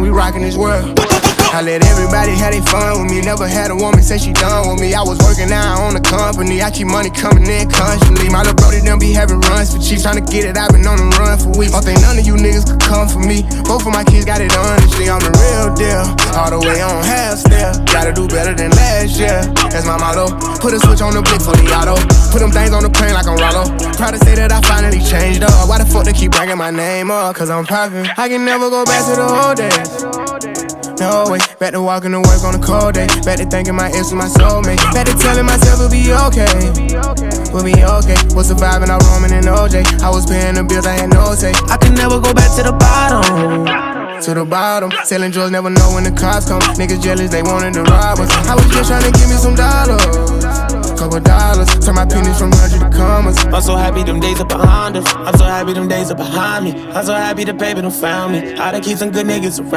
We rockin' this world. I let everybody have their fun with me. Never had a woman say she done with me. I was working out on the company. I keep money coming in constantly. My little brody done be having runs for cheap. Tryna get it, I've been on the run for weeks. Don't think none of you niggas could come for me. Both of my kids got it honestly. I'm the real deal. All the way on half still. Gotta do better than last year. That's my motto. Put a switch on the blick for the auto. Put them things on the plane like I'm Rollo. Proud to say that I finally changed up. Why the fuck they keep bringing my name up? Cause I'm poppin'. I can never go back to the old days. No way, back to walking to work on a cold day. Back to thinking my ex was my soulmate. Back to telling myself it'll be okay. We'll be okay. Was surviving out roaming in OJ. I was paying the bills, I had no say. I can never go back to the bottom. To the bottom, selling drugs, never know when the cops come. Niggas jealous, they wanted to rob us. I was just trying to give me some dollars. Couple dollars, turn my pennies from 100 to commas. I'm so happy them days are behind us. I'm so happy them days are behind me. I'm so happy the baby done found me. I done keep some good niggas around.